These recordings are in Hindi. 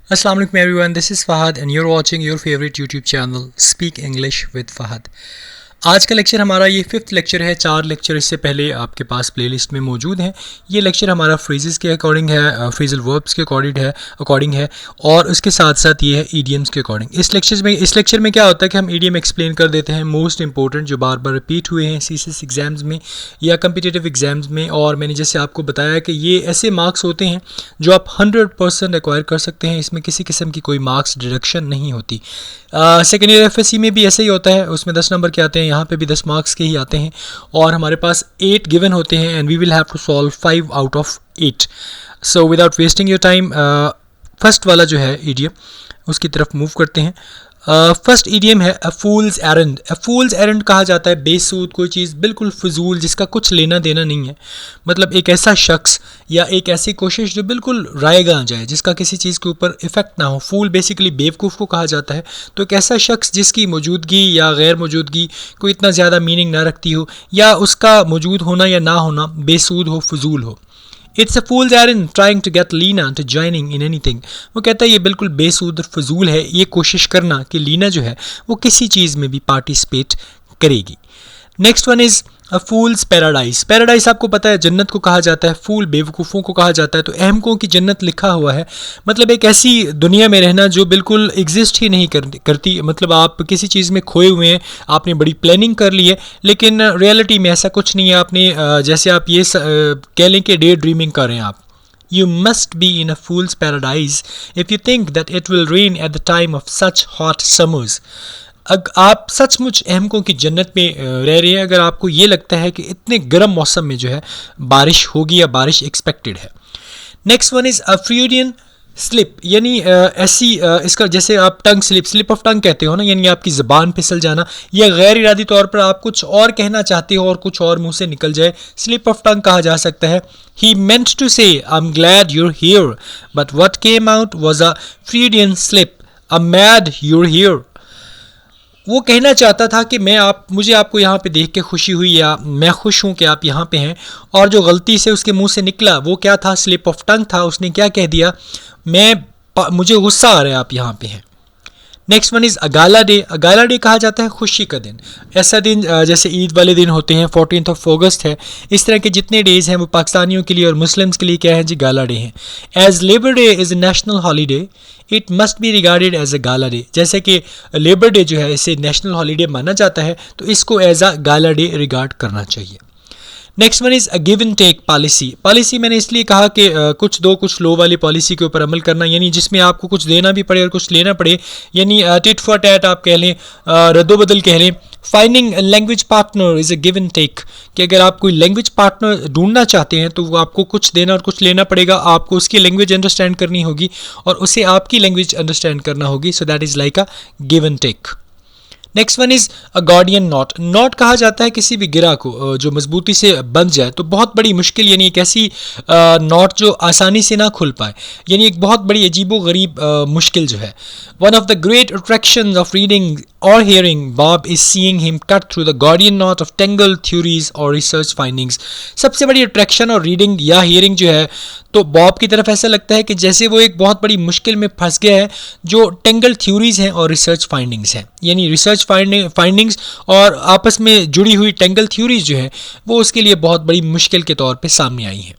Assalamu alaikum everyone, this is Fahad and you're watching your favorite YouTube channel Speak English with Fahad। आज का लेक्चर हमारा ये 5th लेक्चर है। 4 लेक्चर इससे पहले आपके पास प्लेलिस्ट में मौजूद हैं। ये लेक्चर हमारा फ्रेजेस के अकॉर्डिंग है, फ्रेजल वर्ब्स के अकॉर्डिंग है और उसके साथ साथ ये है ईडियम्स के अकॉर्डिंग। इस लेक्चर में क्या होता है कि हम ईडियम एक्सप्लेन कर देते हैं मोस्ट इंपॉर्टेंट जो बार बार रिपीट हुए हैं सीसीएस एग्ज़ाम्स में या कम्पिटिटिव एग्ज़ाम्स में। और मैंने जैसे आपको बताया कि ये ऐसे मार्क्स होते हैं जो आप 100% एक्वायर कर सकते हैं, इसमें किसी किस्म की कोई मार्क्स डिडक्शन नहीं होती। सेकेंड ईयर एफएससी में भी ऐसा ही होता है, उसमें 10 नंबर के आते हैं, यहाँ पे भी 10 मार्क्स के ही आते हैं और हमारे पास 8 गिवन होते हैं and we will have to solve 5 out of 8। So without wasting your time first वाला जो है ईडियम उसकी तरफ मूव करते हैं। फर्स्ट ईडियम है अ फूल्स एरंड। अ फूल्स एरंड कहा जाता है बेसूद कोई चीज़ बिल्कुल फजूल जिसका कुछ लेना देना नहीं है। मतलब एक ऐसा शख्स या एक ऐसी कोशिश जो बिल्कुल रायगा आ जाए, जिसका किसी चीज़ के ऊपर इफेक्ट ना हो। फूल बेसिकली बेवकूफ़ को कहा जाता है। तो एक ऐसा शख्स जिसकी मौजूदगी या गैर मौजूदगी कोई इतना ज़्यादा मीनिंग ना रखती हो या उसका मौजूद होना या ना होना बेसूद हो, फजूल हो। It's a fool's errand trying to get Lena to joining in anything. वो कहता है ये बिल्कुल बेसूद और फजूल है ये कोशिश करना कि लीना जो है वो किसी चीज़ में भी पार्टिसिपेट करेगी। Next one is a fools paradise. Paradise आपको पता है जन्नत को कहा जाता है, फूल बेवकूफ़ों को कहा जाता है। तो अहमकों की जन्नत लिखा हुआ है, मतलब एक ऐसी दुनिया में रहना जो बिल्कुल एग्जिस्ट ही नहीं करती। मतलब आप किसी चीज़ में खोए हुए हैं, आपने बड़ी प्लानिंग कर ली है लेकिन रियलिटी में ऐसा कुछ नहीं है। आपने जैसे आप ये कह लें कि डे ड्रीमिंग कर रहे हैं आप। You must be in a fool's paradise if you think that it will rain at the time of such hot summers। आप सचमुच अहमकों की जन्नत में रह रहे हैं अगर आपको ये लगता है कि इतने गर्म मौसम में जो है बारिश होगी या बारिश एक्सपेक्टेड है। Next one is a Freudian slip, यानी ऐसी इसका जैसे आप स्लिप ऑफ टंग कहते हो ना, यानी आपकी ज़बान फिसल जाना या गैर इरादी तौर पर आप कुछ और कहना चाहते हो और कुछ और मुंह से निकल जाए, स्लिप ऑफ टंग कहा जा सकता है। ही meant to say I am glad you're here but what came out was a Freudian slip, a mad you're here. वो कहना चाहता था कि मुझे आपको यहाँ पे देख के खुशी हुई या मैं खुश हूँ कि आप यहाँ पे हैं, और जो गलती से उसके मुंह से निकला वो क्या था, स्लिप ऑफ टंग था। उसने क्या कह दिया, मुझे गुस्सा आ रहा है आप यहाँ पे हैं। Next one is a gala day. A gala day कहा जाता है खुशी का दिन। ऐसा दिन जैसे ईद वाले दिन होते हैं, 14 अगस्त है, इस तरह के जितने डेज़ हैं वो पाकिस्तानियों के लिए और मुस्लिम्स के लिए क्या है जी, गाला डे हैं। As labour day is a national holiday it must be regarded as a gala day. जैसे कि लेबर डे जो है इसे नेशनल हॉलीडे माना जाता है तो इसको as a gala day regard करना चाहिए। Next one is a give and take policy. Policy मैंने इसलिए कहा कि कुछ दो कुछ लो वाली पॉलिसी के ऊपर अमल करना, यानी जिसमें आपको कुछ देना भी पड़े और कुछ लेना पड़े, यानी टिट फॉर टैट आप कह लें, रद्दोबदल कह लें। Finding language partner is a give and take, कि अगर आप कोई लैंग्वेज पार्टनर ढूंढना चाहते हैं तो वो आपको कुछ देना और कुछ लेना पड़ेगा। आपको उसकी लैंग्वेज अंडरस्टैंड करनी होगी और उसे आपकी लैंग्वेज अंडरस्टैंड करना होगी। So that is like a give and take. Next one is a Gordian knot. Knot कहा जाता है किसी भी गिरा को जो मजबूती से बंध जाए, तो बहुत बड़ी मुश्किल, यानी एक ऐसी नॉट जो आसानी से ना खुल पाए, यानी एक बहुत बड़ी अजीबो गरीब मुश्किल जो है। One of the great attractions of reading और hearing Bob is seeing him cut through the Gordian knot of tangled theories or research findings। सबसे बड़ी अट्रैक्शन और रीडिंग या हियरिंग जो है, तो बॉब की तरफ ऐसा लगता है कि जैसे वो एक बहुत बड़ी मुश्किल में फंस गया है जो टेंगल थ्योरीज हैं और रिसर्च फाइंडिंग्स हैं, यानी रिसर्च फाइंडिंग्स और आपस में जुड़ी हुई टेंगल थ्योरीज जो है वो उसके लिए बहुत बड़ी मुश्किल के तौर पे सामने आई हैं।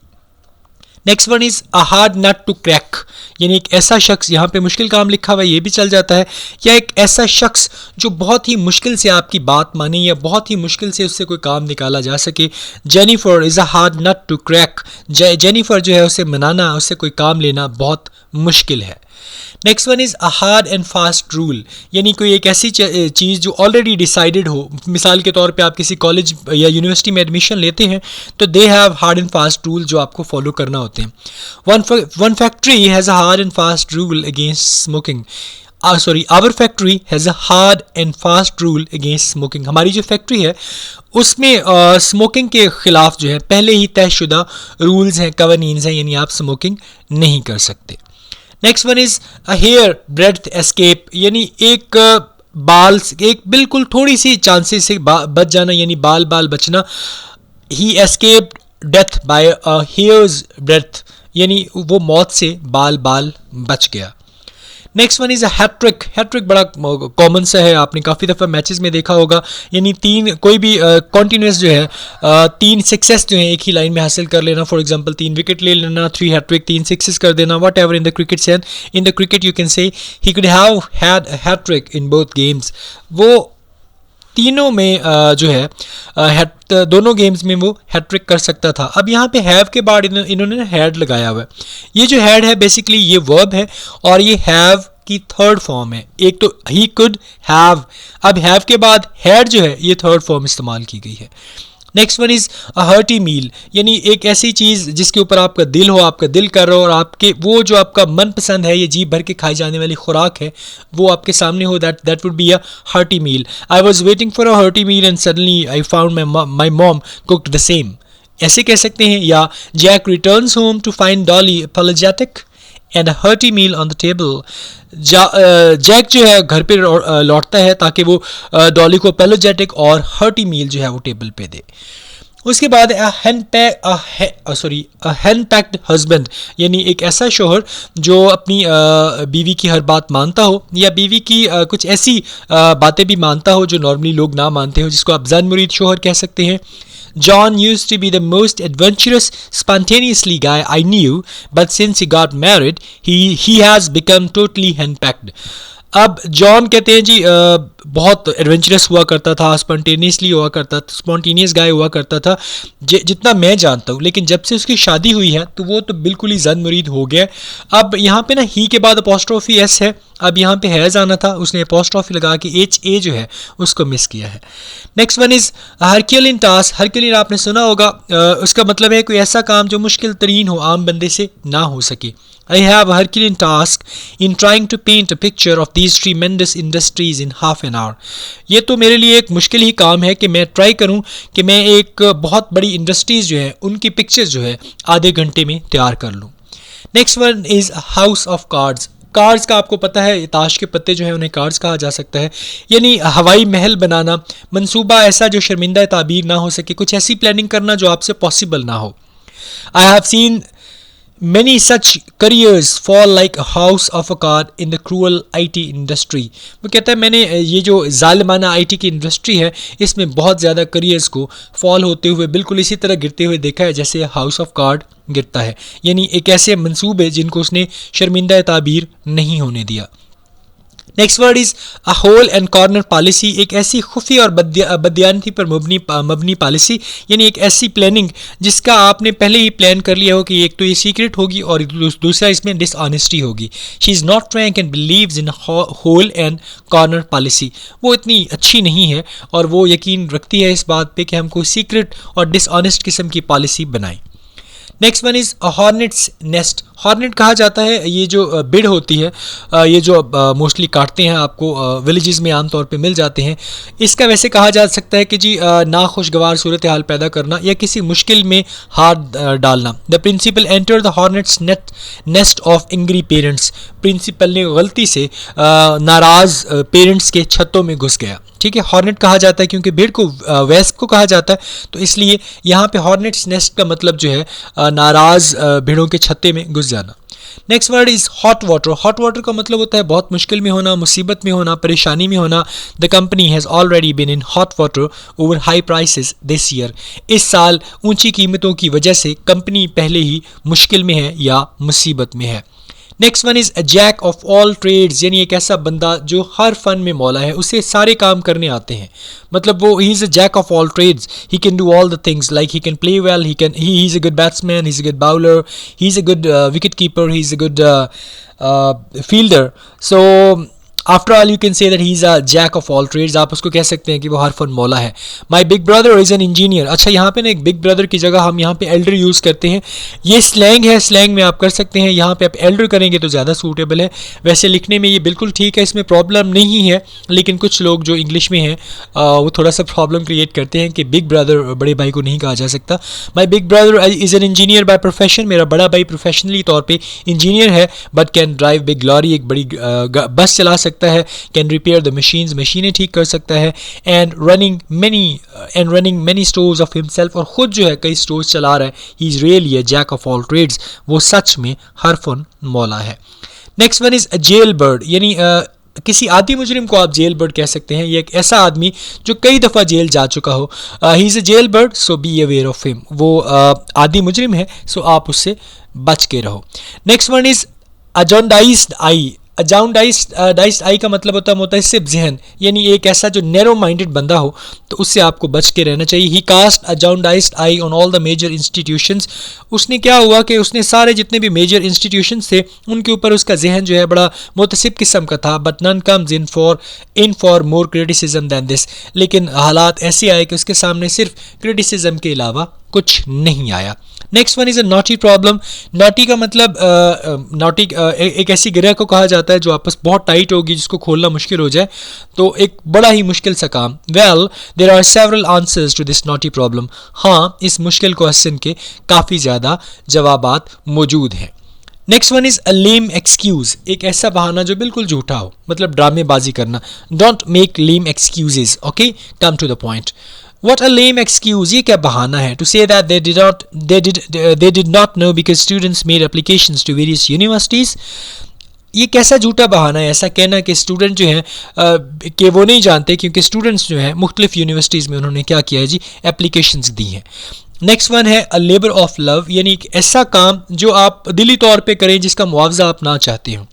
Next one is a hard nut to crack, यानी एक ऐसा शख्स, यहाँ पे मुश्किल काम लिखा हुआ है ये भी चल जाता है, या एक ऐसा शख्स जो बहुत ही मुश्किल से आपकी बात माने या बहुत ही मुश्किल से उससे कोई काम निकाला जा सके। Jennifer is a hard nut to crack. Jennifer जो है उसे मनाना, उससे कोई काम लेना बहुत मुश्किल है। Next one is a hard and fast rule, यानी कोई एक ऐसी चीज़ जो ऑलरेडी डिसाइडेड हो। मिसाल के तौर पे आप किसी कॉलेज या यूनिवर्सिटी में एडमिशन लेते हैं तो they have hard and fast rule जो आपको फॉलो करना होते हैं। One factory has a hard and fast rule against smoking. Our factory has a hard and fast rule against smoking. हमारी जो फैक्ट्री है उसमें स्मोकिंग के ख़िलाफ़ जो है पहले ही तयशुदा रूल्स हैं, कवानीन्स हैं, यानी आप स्मोकिंग नहीं कर सकते। Next one is a hair breadth escape, यानी एक एक बिल्कुल थोड़ी सी चांसेस से बच जाना, यानी बाल बचना। He escaped death by a hair's breadth, यानी वो मौत से बाल बच गया। Next one is a hat-trick. Hat-trick बड़ा कॉमन सा है, आपने काफ़ी दफ़ा मैचेस में देखा होगा, यानी तीन कोई भी कॉन्टीन्यूस जो है तीन सक्सेस जो है एक ही लाइन में हासिल कर लेना। फॉर एग्जांपल 3 विकेट ले लेना, 3 हैट्रिक, 3 सिक्सेस कर देना, whatever in the cricket sense. In the cricket you can say he could have had hat trick in both games. वो तीनों में जो है दोनों गेम्स में वो हैट्रिक कर सकता था। अब यहाँ पे हैव के बाद इन्होंने हैड लगाया हुआ है। ये जो हैड है बेसिकली ये वर्ब है और ये हैव की थर्ड फॉर्म है। एक तो ही कुड हैव, अब हैव के बाद हैड जो है ये थर्ड फॉर्म इस्तेमाल की गई है। Next one is a hearty meal, यानी एक ऐसी चीज़ जिसके ऊपर आपका दिल हो, आपका दिल कर रहा हो और आपके वो जो आपका मनपसंद है, ये जी भर के खाई जाने वाली खुराक है, वो आपके सामने हो, that would be a hearty meal. I was waiting for a hearty meal and suddenly I found my mom cooked the same, ऐसे कह सकते हैं। या Jack returns home to find Dolly apologetic and hearty meal on the table. Jack जो है घर पे लौटता है ताकि वो डॉली को apologetic और हर्टी मील जो है वो टेबल पे दे। उसके बाद हैंड पैक्ड हस्बैंड, यानी एक ऐसा शोहर जो अपनी बीवी की हर बात मानता हो या बीवी की कुछ ऐसी बातें भी मानता हो जो नॉर्मली लोग ना मानते हो, जिसको आप जन मुरीद शोहर कह सकते हैं। John used to be the most adventurous, spontaneously guy I knew, but since he got married, he has become totally henpecked. अब जॉन कहते हैं जी बहुत एडवेंचरस हुआ करता था, स्पॉन्टेनियसली हुआ करता था, स्पॉन्टेनियस गाय हुआ करता था जितना मैं जानता हूँ, लेकिन जब से उसकी शादी हुई है तो वो तो बिल्कुल ही जन मुरीद हो गया। अब यहाँ पे ना ही के बाद अपोस्ट्रोफी एस है, अब यहाँ पे हैज़ आना था, उसने अपोस्ट्रोफी लगा के एच ए जो है उसको मिस किया है। Next one is Herculean task. Herculean आपने सुना होगा, उसका मतलब है कोई ऐसा काम जो मुश्किल तरीन हो, आम बंदे से ना हो सके। I have a Herculean task in trying to paint a picture of these tremendous industries in half an hour. ये तो मेरे लिए एक मुश्किल ही काम है कि मैं ट्राई करूं कि मैं एक बहुत बड़ी इंडस्ट्रीज़ जो है उनकी पिक्चर्स जो है आधे घंटे में तैयार कर लूं। Next one is house of cards. Cards का आपको पता है, ताश के पत्ते जो है उन्हें कार्ड्स कहा जा सकता है, यानी हवाई महल बनाना, मंसूबा ऐसा जो शर्मिंदा ताबीर ना हो सके, कुछ ऐसी प्लानिंग करना जो आपसे पॉसिबल ना हो। I have seen many such careers fall like a house of a card in the cruel IT industry. वो कहता है मैंने ये जो जालिमाना IT की इंडस्ट्री है इसमें बहुत ज़्यादा करियर्स को फॉल होते हुए बिल्कुल इसी तरह गिरते हुए देखा है जैसे हाउस ऑफ कार्ड गिरता है, यानी एक ऐसे मंसूबे जिनको उसने शर्मिंदा ताबीर नहीं होने दिया। Next word is a hole and corner policy. एक ऐसी खुफी और बदयानती पर मबनी पॉलिसी, यानी एक ऐसी प्लानिंग जिसका आपने पहले ही प्लान कर लिया हो कि एक तो ये सीक्रेट होगी और दूसरा इसमें डिसऑनेस्टी होगी। She is not frank and believes in hole and corner policy. वो इतनी अच्छी नहीं है और वो यकीन रखती है इस बात पे कि हम कोई सीक्रेट और डिसऑनेस्ट किस्म की पॉलिसी बनाएं। Next one is hornets nest. Hornet कहा जाता है ये जो बिड होती है, ये जो मोस्टली काटते हैं आपको विलेजेस में आमतौर पे मिल जाते हैं। इसका वैसे कहा जा सकता है कि जी नाखुशगवार सूरत हाल पैदा करना या किसी मुश्किल में हाथ डालना। The principal enter the hornet's nest of angry parents. Principal ने गलती से नाराज़ पेरेंट्स के छतों में घुस गया। ठीक है, हॉर्नेट कहा जाता है क्योंकि भेड़ को वेस्प को कहा जाता है, तो इसलिए यहाँ पे हॉर्नेट्स नेस्ट का मतलब जो है नाराज़ भेड़ों के छत्ते में घुस जाना। Next word is hot water. Hot water का मतलब होता है बहुत मुश्किल में होना, मुसीबत में होना, परेशानी में होना। The company has already been in hot water over high prices this year. इस साल ऊंची कीमतों की वजह से कंपनी पहले ही मुश्किल में है या मुसीबत में है। Next one is a jack of all trades, यानी एक ऐसा बंदा जो हर फन में मौला है, उसे सारे काम करने आते हैं। मतलब वो he is a jack of all trades, he can do all the things, like he can play well, he is a good batsman, he is a good bowler, he is a good wicket keeper, he is a good fielder. So after all you can say that he is a jack of all trades. आप उसको कह सकते हैं कि वो हर फन मौला है। माई big brother is an engineer. अच्छा, यहाँ पे ना एक बिग ब्रदर की जगह हम यहाँ पे एल्डर यूज़ करते हैं। ये स्लैंग है, स्लैंग में आप कर सकते हैं, यहाँ पे आप एल्डर करेंगे तो ज़्यादा सूटेबल है। वैसे लिखने में ये बिल्कुल ठीक है, इसमें प्रॉब्लम नहीं है, लेकिन कुछ लोग जो इंग्लिश में हैं वो थोड़ा सा प्रॉब्लम क्रिएट करते हैं कि बिग ब्रदर बड़े भाई को नहीं कहा जा सकता। My big brother is an engineer by profession. मेरा बड़ा भाई प्रोफेशनली तौर पर इंजीनियर है, but can drive big lorry, एक बड़ी बस चला सकता है, कैन रिपेयर द मशीन्स, मशीनें ठीक कर सकता है, and running many stores of himself, और ख़ुद जो है कई स्टोर्स चला रहा है। He is really a jack of all trades. वो सच में हर फन मौला है। Next one is jail bird, यानी किसी आदि मुजरिम को आप जेल बर्ड कह सकते हैं। ये एक ऐसा आदमी जो कई दफ़ा जेल जा चुका हो। He is a jail bird so be aware of him. वो आदि मुजरिम है सो आप उससे बच के रहो। नेक्स्ट वन इज अजॉन्डाइज्ड आई। अजाउंडाइज्ड आई का मतलब होता है सिर्फ जहन, यानी एक ऐसा जो नैरो माइंडेड बंदा हो तो उससे आपको बच के रहना चाहिए। He cast a jaundiced eye on all the major institutions. उसने क्या हुआ कि उसने सारे जितने भी मेजर इंस्टीट्यूशंस थे उनके ऊपर उसका जहन जो है बड़ा मुतसिब किस्म का था। But none comes in for more criticism than this. लेकिन हालात ऐसे आए कि उसके सामने सिर्फ क्रिटिसिज्म के अलावा कुछ नहीं आया। Next one is a naughty problem. Naughty का मतलब नॉटी एक ऐसी गिरह को कहा जाता है जो आपस बहुत टाइट होगी, जिसको खोलना मुश्किल हो जाए, तो एक बड़ा ही मुश्किल सा काम। Well there are several answers to this knotty problem. हाँ, इस मुश्किल क्वेश्चन के काफ़ी ज़्यादा जवाबात मौजूद हैं। Next one is a lame excuse. एक ऐसा बहाना जो बिल्कुल झूठा हो, मतलब ड्रामेबाजी करना। Don't make lame excuses, okay, come to the point. What a lame excuse, ये क्या बहाना है? To say that they did not know because students made applications to various universities. ये कैसा झूठा बहाना है ऐसा कहना कि स्टूडेंट जो हैं कि वो नहीं जानते, क्योंकि स्टूडेंट्स जो हैं मुख्तलिफ यूनिवर्सिटीज़ में उन्होंने क्या किया है जी, एप्लीकेशंस दी हैं। नेक्स्ट वन है अ लेबर ऑफ लव, यानी एक ऐसा काम जो आप दिली तौर पे करें जिसका मुआवजा आप ना चाहते हो।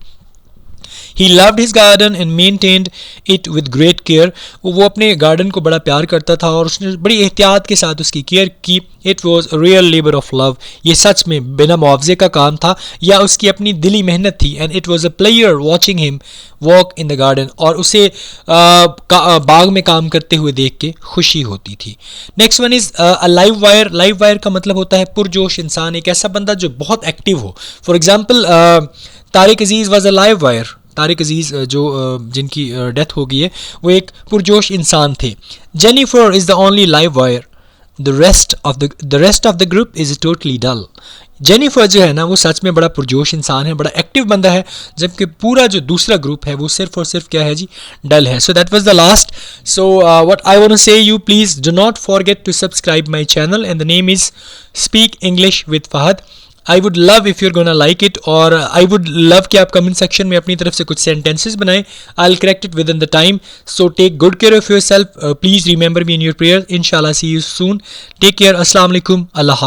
He loved his garden and maintained it with great care. वो अपने गार्डन को बड़ा प्यार करता था और उसने बड़ी एहतियात के साथ उसकी केयर की। It was a real labor of love. ये सच में बिना मुआवजे का काम था या उसकी अपनी दिली मेहनत थी। And it was a pleasure watching him walk in the garden. और उसे बाग में काम करते हुए देख के खुशी होती थी। Next one is a live wire. Live wire का मतलब होता है पुरजोश इंसान, एक ऐसा बंदा जो बहुत एक्टिव हो। For example Tariq Aziz was a live wire. Tariq Aziz जो जिनकी डेथ हो गई है, वो एक पुरजोश इंसान थे। Jennifer is the only live wire, the rest of the group is totally dull. Jennifer जो है ना वो सच में बड़ा पुरजोश इंसान है, बड़ा एक्टिव बंदा है, जबकि पूरा जो दूसरा ग्रुप है वो सिर्फ और सिर्फ क्या है जी, डल है। So that was the last. So what I want to say you, please do not forget to subscribe my channel and the name is speak English with Fahad. I would love if you're gonna like it, और आई वुड लव कि आप कमेंट सेक्शन में अपनी तरफ से कुछ सेंटेंसेस बनाएं। I will correct it within the time. So take good care of yourself, please remember me in your prayer. इंशाल्लाह see you soon. Take care. अस्सलाम वालेकुम। अल्लाह।